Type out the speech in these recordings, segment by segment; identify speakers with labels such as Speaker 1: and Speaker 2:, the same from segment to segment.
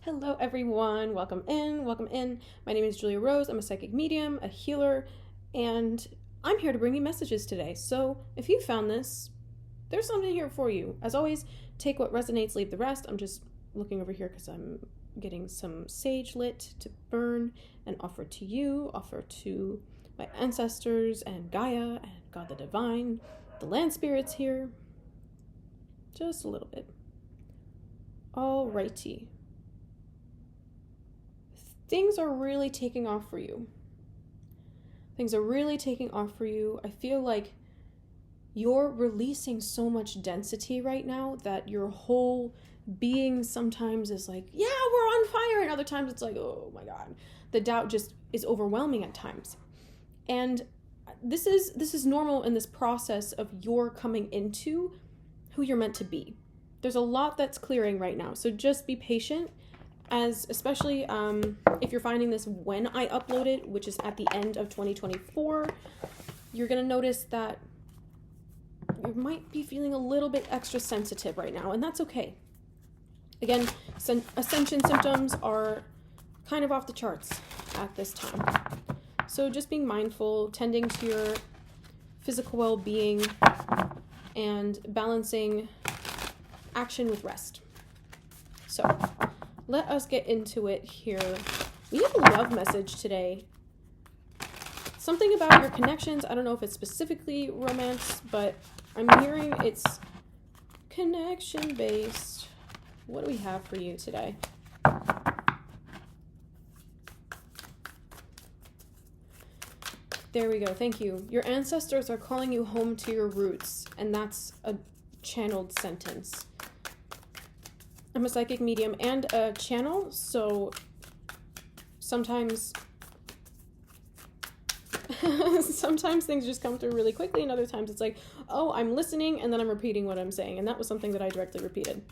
Speaker 1: Hello everyone, welcome in. My name is Julia Rose. I'm a psychic medium, a healer, and I'm here to bring you messages today. So if you found this, there's something here for you. As always, take what resonates, leave the rest. I'm just looking over here because I'm getting some sage lit to burn and offer to you, offer to my ancestors and Gaia and God the Divine, the land spirits here. Just a little bit. Alrighty. Things are really taking off for you. I feel like you're releasing so much density right now that your whole being sometimes is like, yeah, we're on fire. And other times it's like, oh my God. The doubt just is overwhelming at times. And this is normal in this process of your coming into who you're meant to be. There's a lot that's clearing right now. So just be patient. As especially if you're finding this when I upload it, which is at the end of 2024, you're going to notice that you might be feeling a little bit extra sensitive right now, and that's okay. Again, ascension symptoms are kind of off the charts at this time. So just being mindful, tending to your physical well-being, and balancing action with rest. So let us get into it here. We have a love message today. Something about your connections. I don't know if it's specifically romance, but I'm hearing it's connection based. What do we have for you today? There we go. Thank you. Your ancestors are calling you home to your roots, and that's a channeled sentence. I'm a psychic medium and a channel, so sometimes things just come through really quickly, and other times it's like, oh, I'm listening, and then I'm repeating what I'm saying, and that was something that I directly repeated.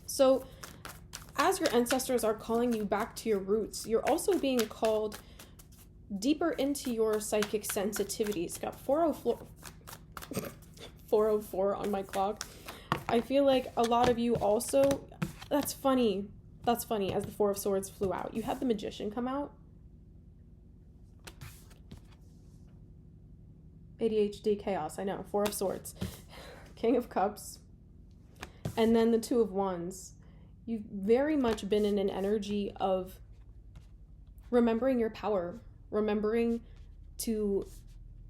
Speaker 1: So as your ancestors are calling you back to your roots, you're also being called deeper into your psychic sensitivities. Got 404 on my clock. I feel like a lot of you also... That's funny. As the Four of Swords flew out. You had the Magician come out. ADHD chaos, I know. Four of Swords. King of Cups. And then the Two of Wands. You've very much been in an energy of remembering your power. Remembering to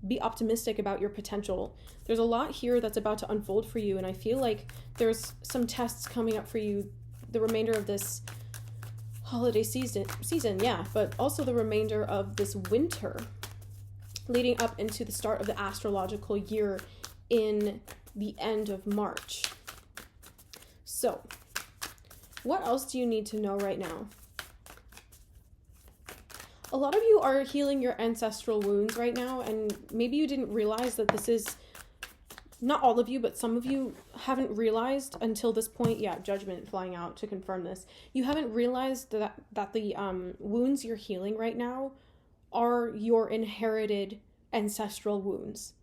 Speaker 1: be optimistic about your potential. There's a lot here that's about to unfold for you, and I feel like there's some tests coming up for you the remainder of this holiday season, yeah, but also the remainder of this winter, leading up into the start of the astrological year in the end of March. So, what else do you need to know right now? A lot of you are healing your ancestral wounds right now, and maybe you didn't realize that this is, not all of you, but some of you haven't realized until this point, judgment flying out to confirm this. You haven't realized that the wounds you're healing right now are your inherited ancestral wounds.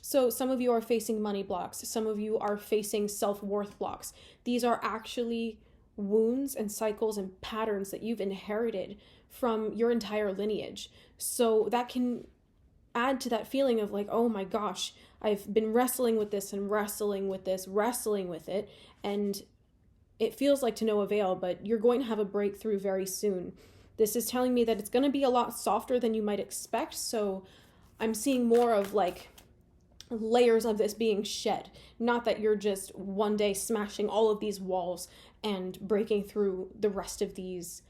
Speaker 1: So some of you are facing money blocks. Some of you are facing self-worth blocks. These are actually wounds and cycles and patterns that you've inherited from your entire lineage. So that can add to that feeling of like, oh my gosh, I've been wrestling with this and wrestling with it, and it feels like to no avail, but you're going to have a breakthrough very soon. This is telling me that it's going to be a lot softer than you might expect, so I'm seeing more of like layers of this being shed. Not that you're just one day smashing all of these walls and breaking through the rest of these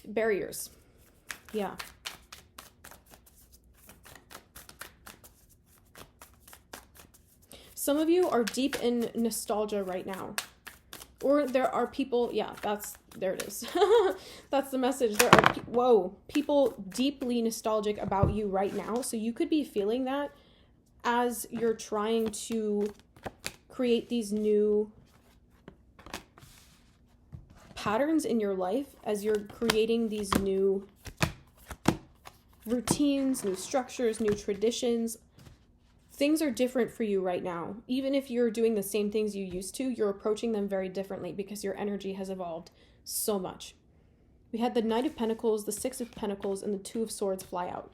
Speaker 1: barriers. Yeah. Some of you are deep in nostalgia right now. Or there are people, there it is. That's the message. There are, people deeply nostalgic about you right now. So you could be feeling that as you're trying to create these new patterns in your life, as you're creating these new routines, new structures, new traditions, things are different for you right now. Even if you're doing the same things you used to, you're approaching them very differently because your energy has evolved so much. We had the Knight of Pentacles, the Six of Pentacles, and the Two of Swords fly out.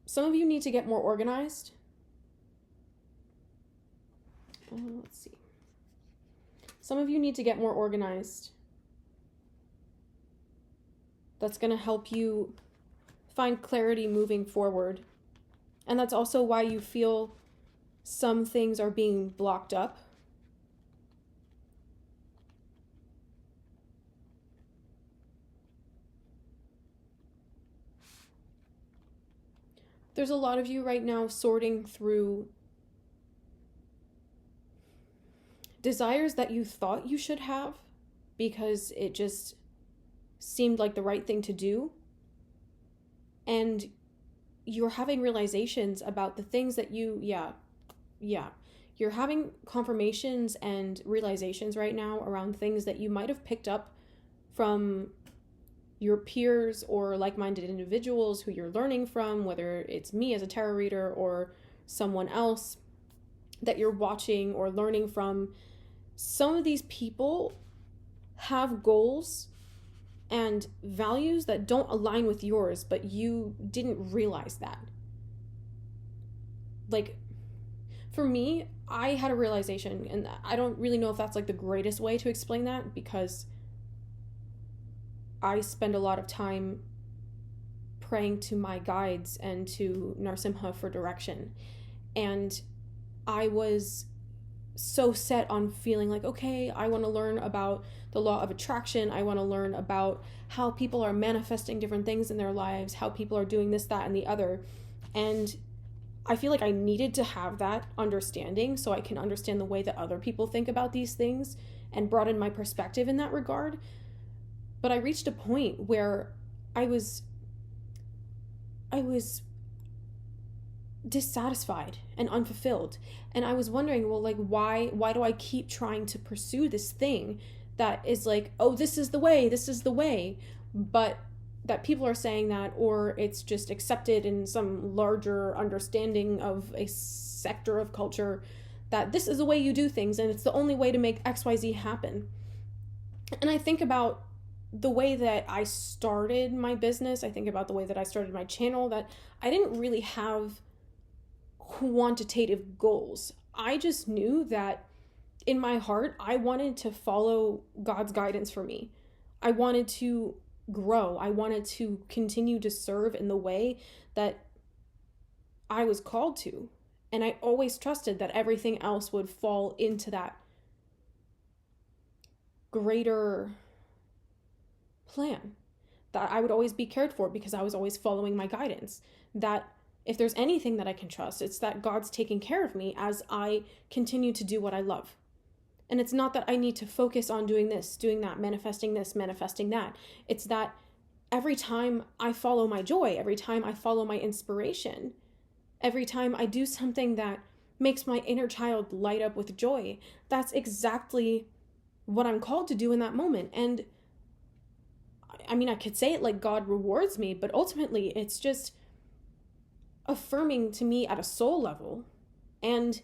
Speaker 1: Some of you need to get more organized. Let's see. Some of you need to get more organized. That's going to help you find clarity moving forward. And that's also why you feel some things are being blocked up. There's a lot of you right now sorting through desires that you thought you should have because it just seemed like the right thing to do. And you're having realizations about the things that you're having confirmations and realizations right now around things that you might have picked up from your peers or like-minded individuals who you're learning from, whether it's me as a tarot reader or someone else that you're watching or learning from. Some of these people have goals and values that don't align with yours, but you didn't realize that. Like, for me, I had a realization, and I don't really know if that's like the greatest way to explain that, because I spend a lot of time praying to my guides and to Narsimha for direction. And I was so set on feeling like, okay, I want to learn about the law of attraction. I want to learn about how people are manifesting different things in their lives, how people are doing this, that, and the other. And I feel like I needed to have that understanding so I can understand the way that other people think about these things and broaden my perspective in that regard. But I reached a point where I was dissatisfied and unfulfilled. And I was wondering, well, like, why do I keep trying to pursue this thing that is like, oh, this is the way, but that people are saying that, or it's just accepted in some larger understanding of a sector of culture that this is the way you do things and it's the only way to make XYZ happen. And I think about the way that I started my business. I think about the way that I started my channel, that I didn't really have quantitative goals. I just knew that in my heart, I wanted to follow God's guidance for me. I wanted to grow. I wanted to continue to serve in the way that I was called to. And I always trusted that everything else would fall into that greater plan, that I would always be cared for because I was always following my guidance, that if there's anything that I can trust, it's that God's taking care of me as I continue to do what I love. And it's not that I need to focus on doing this, doing that, manifesting this, manifesting that. It's that every time I follow my joy, every time I follow my inspiration, every time I do something that makes my inner child light up with joy, that's exactly what I'm called to do in that moment. And I mean, I could say it like God rewards me, but ultimately it's just affirming to me at a soul level and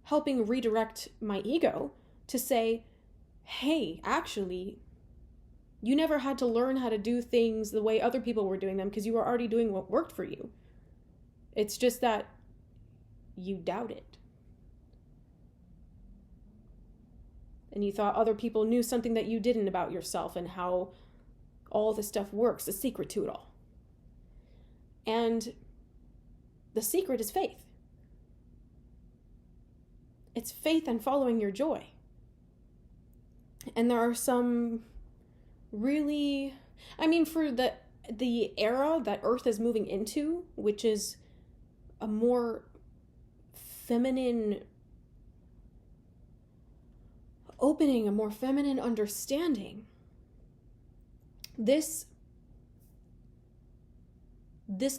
Speaker 1: helping redirect my ego to say, hey, actually, you never had to learn how to do things the way other people were doing them because you were already doing what worked for you. It's just that you doubt it. And you thought other people knew something that you didn't about yourself and how all this stuff works, the secret to it all. And the secret is faith. It's faith and following your joy. And there are some really, I mean, for the era that Earth is moving into, which is a more feminine opening, a more feminine understanding, this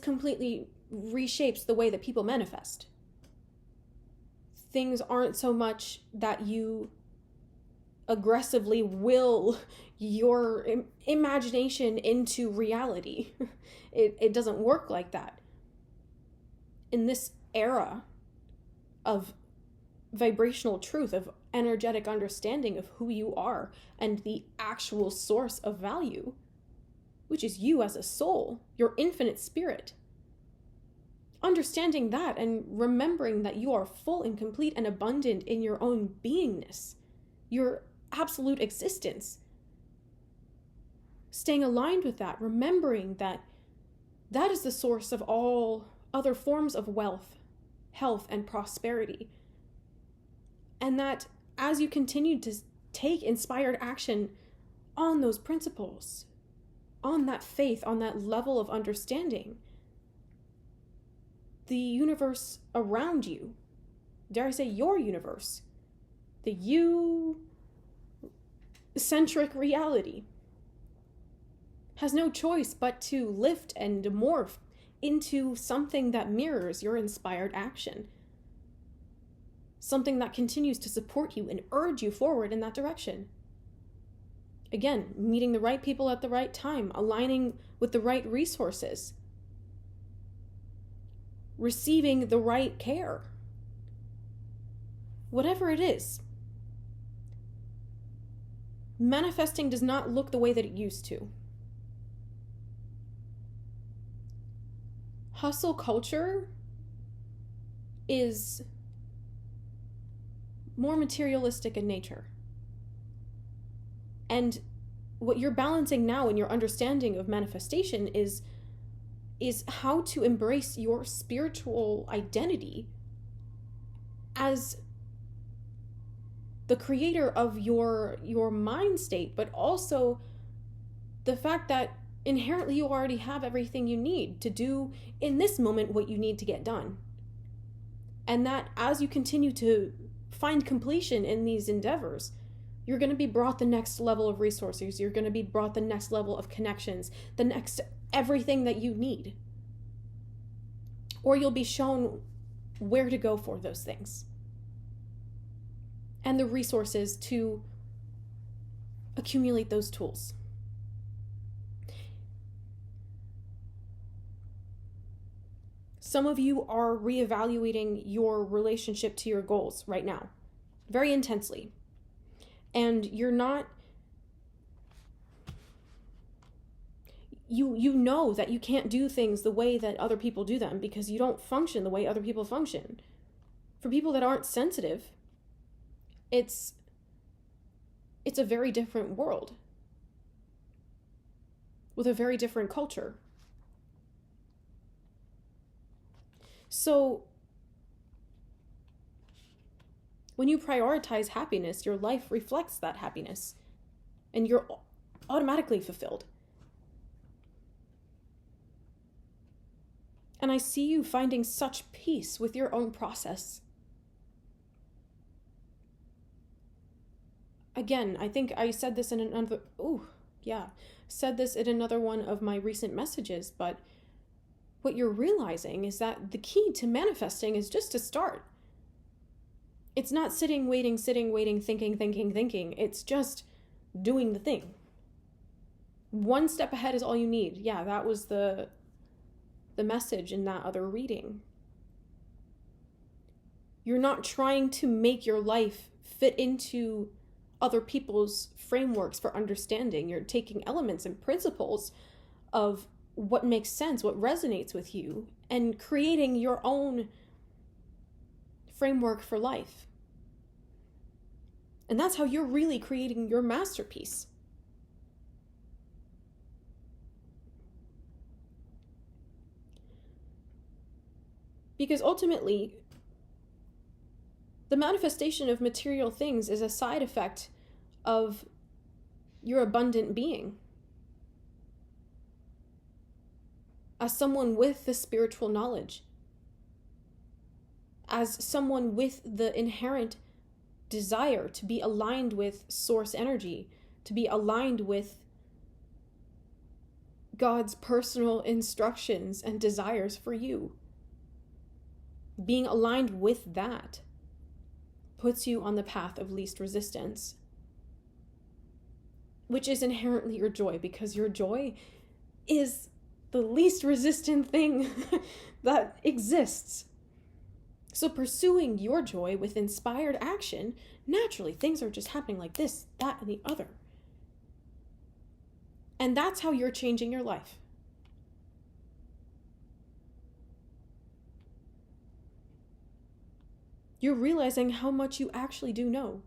Speaker 1: completely reshapes the way that people manifest. Things aren't so much that you aggressively will your imagination into reality. It doesn't work like that. In this era of vibrational truth, of energetic understanding of who you are and the actual source of value, which is you as a soul, your infinite spirit. Understanding that and remembering that you are full and complete and abundant in your own beingness, your absolute existence. Staying aligned with that, remembering that that is the source of all other forms of wealth, health, and prosperity. And that as you continue to take inspired action on those principles, on that faith, on that level of understanding, the universe around you, dare I say your universe, the you-centric reality, has no choice but to lift and morph into something that mirrors your inspired action. Something that continues to support you and urge you forward in that direction. Again, meeting the right people at the right time, aligning with the right resources, receiving the right care. Whatever it is, manifesting does not look the way that it used to. Hustle culture is more materialistic in nature. And what you're balancing now in your understanding of manifestation is how to embrace your spiritual identity as the creator of your mind state, but also the fact that inherently you already have everything you need to do in this moment what you need to get done. And that as you continue to find completion in these endeavors, you're going to be brought the next level of resources. You're going to be brought the next level of connections, the next everything that you need. Or you'll be shown where to go for those things. And the resources to accumulate those tools. Some of you are reevaluating your relationship to your goals right now, very intensely. And you're not, you know that you can't do things the way that other people do them because you don't function the way other people function. For people that aren't sensitive, it's a very different world with a very different culture. So when you prioritize happiness, your life reflects that happiness and you're automatically fulfilled. And I see you finding such peace with your own process. Again, I think I said this in another one of my recent messages, but what you're realizing is that the key to manifesting is just to start. It's not sitting, waiting, thinking. It's just doing the thing. One step ahead is all you need. Yeah, that was the message in that other reading. You're not trying to make your life fit into other people's frameworks for understanding. You're taking elements and principles of what makes sense, what resonates with you, and creating your own framework for life. And that's how you're really creating your masterpiece. Because ultimately, the manifestation of material things is a side effect of your abundant being. As someone with the spiritual knowledge, as someone with the inherent desire to be aligned with source energy, to be aligned with God's personal instructions and desires for you. Being aligned with that puts you on the path of least resistance. which is inherently your joy, because your joy is the least resistant thing that exists. So pursuing your joy with inspired action, naturally things are just happening like this, that, and the other. And that's how you're changing your life. You're realizing how much you actually do know.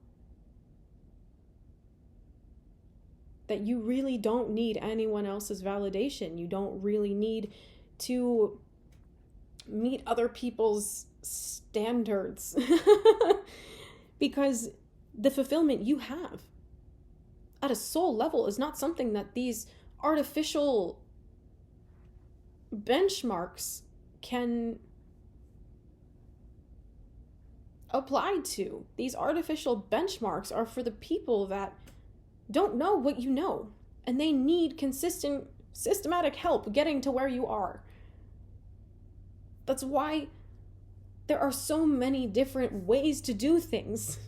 Speaker 1: That you really don't need anyone else's validation. You don't really need to meet other people's standards. Because the fulfillment you have at a soul level is not something that these artificial benchmarks can apply to. These artificial benchmarks are for the people that don't know what you know, and they need consistent, systematic help getting to where you are. That's why there are so many different ways to do things.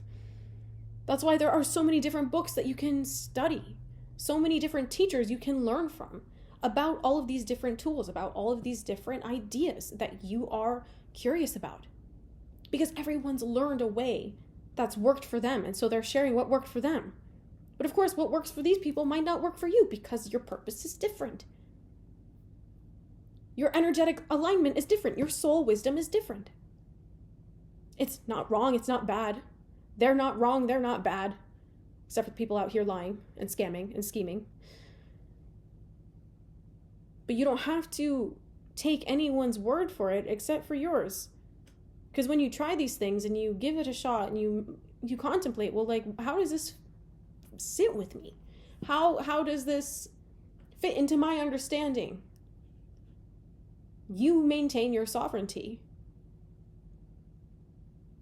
Speaker 1: That's why there are so many different books that you can study, so many different teachers you can learn from about all of these different tools, about all of these different ideas that you are curious about. Because everyone's learned a way that's worked for them, and so they're sharing what worked for them. But of course, what works for these people might not work for you because your purpose is different. Your energetic alignment is different. Your soul wisdom is different. It's not wrong. It's not bad. They're not wrong. They're not bad. Except for the people out here lying and scamming and scheming. But you don't have to take anyone's word for it except for yours. Because when you try these things and you give it a shot and you contemplate, well, like, how does this sit with me? How does this fit into my understanding? You maintain your sovereignty.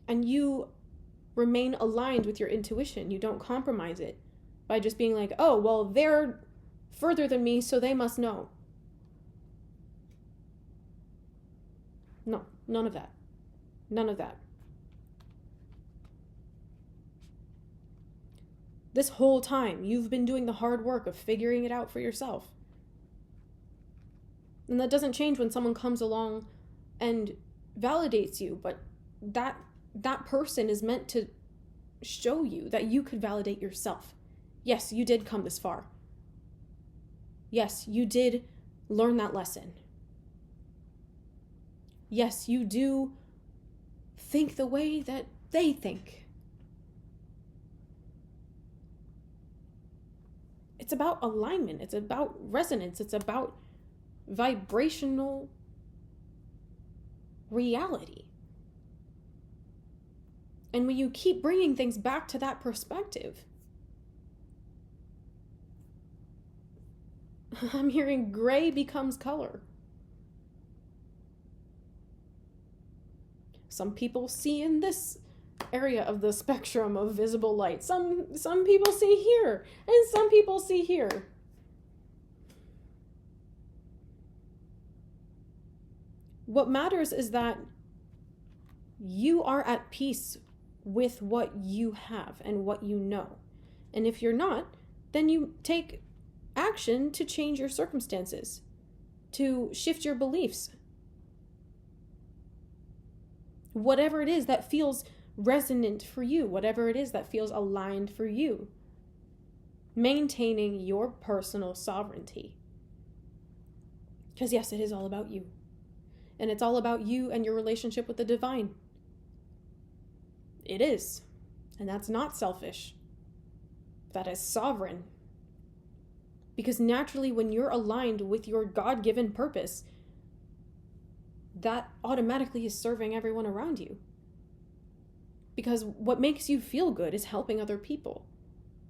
Speaker 1: And you remain aligned with your intuition. You don't compromise it by just being like, oh, well, they're further than me, so they must know. No, none of that. None of that. This whole time, you've been doing the hard work of figuring it out for yourself. And that doesn't change when someone comes along and validates you, but that person is meant to show you that you could validate yourself. Yes, you did come this far. Yes, you did learn that lesson. Yes, you do think the way that they think. It's about alignment. It's about resonance. It's about vibrational reality. And when you keep bringing things back to that perspective, I'm hearing gray becomes color. Some people see in this area of the spectrum of visible light. Some people see here, and some people see here. What matters is that you are at peace with what you have and what you know. And if you're not, then you take action to change your circumstances, to shift your beliefs. Whatever it is that feels resonant for you, whatever it is that feels aligned for you. Maintaining your personal sovereignty. Because yes, it is all about you. And it's all about you and your relationship with the divine. It is. And that's not selfish. That is sovereign. Because naturally, when you're aligned with your God-given purpose, that automatically is serving everyone around you. Because what makes you feel good is helping other people.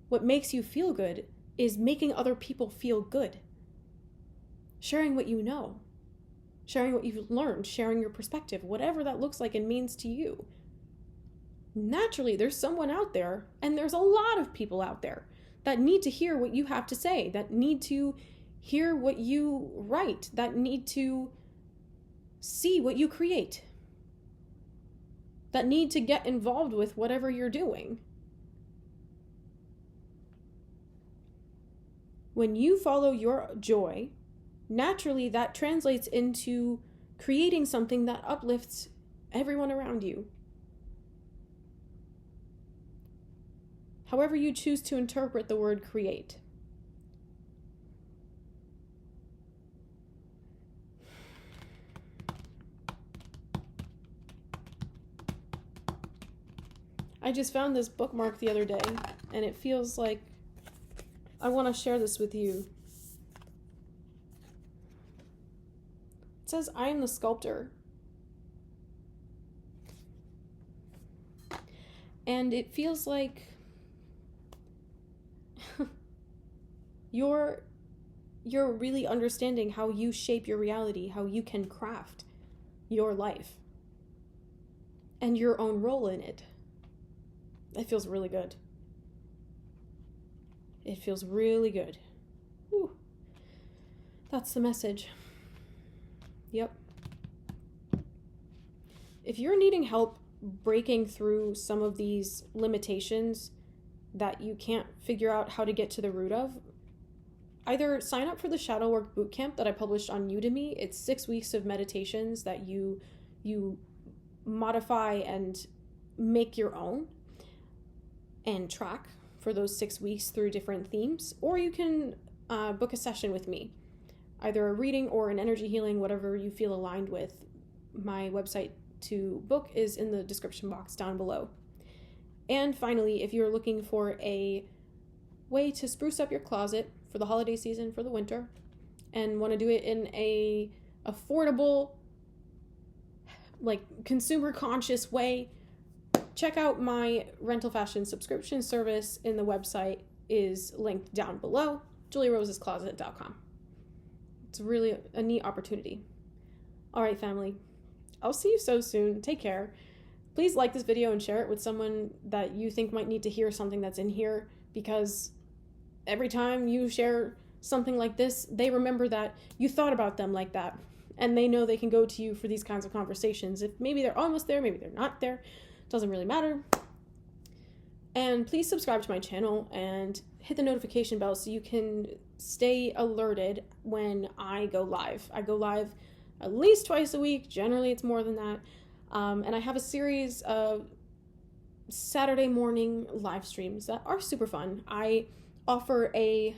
Speaker 1: What makes you feel good is making other people feel good. Sharing what you know. Sharing what you've learned. Sharing your perspective. Whatever that looks like and means to you. Naturally, there's someone out there, and there's a lot of people out there that need to hear what you have to say, that need to hear what you write, that need to see what you create, that need to get involved with whatever you're doing. When you follow your joy, naturally that translates into creating something that uplifts everyone around you. However you choose to interpret the word create. I just found this bookmark the other day, and it feels like I want to share this with you. It says, "I am the sculptor." And it feels like you're really understanding how you shape your reality, how you can craft your life and your own role in it. It feels really good. It feels really good. Whew. That's the message. Yep. If you're needing help breaking through some of these limitations that you can't figure out how to get to the root of, either sign up for the Shadow Work Bootcamp that I published on Udemy. It's 6 weeks of meditations that you modify and make your own and track for those 6 weeks through different themes. Or you can book a session with me, either a reading or an energy healing, whatever you feel aligned with. My website to book is in the description box down below. And finally, if you're looking for a way to spruce up your closet for the holiday season, for the winter, and want to do it in a affordable, like consumer conscious way, check out my rental fashion subscription service. In the website is linked down below, juliarosescloset.com. It's really a neat opportunity. All right, family, I'll see you so soon. Take care. Please like this video and share it with someone that you think might need to hear something that's in here, because every time you share something like this, they remember that you thought about them like that, and they know they can go to you for these kinds of conversations. If maybe they're almost there, maybe they're not there, doesn't really matter. And please subscribe to my channel and hit the notification bell so you can stay alerted when I go live. I go live at least twice a week. Generally, it's more than that. And I have a series of Saturday morning live streams that are super fun. I offer a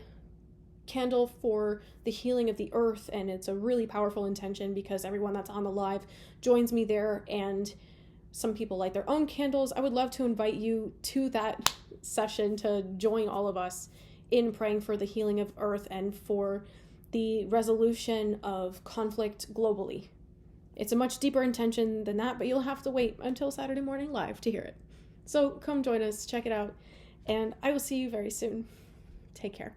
Speaker 1: candle for the healing of the earth, and it's a really powerful intention because everyone that's on the live joins me there, and some people light their own candles. I would love to invite you to that session to join all of us in praying for the healing of earth and for the resolution of conflict globally. It's a much deeper intention than that, but you'll have to wait until Saturday morning live to hear it. So come join us, check it out, and I will see you very soon. Take care.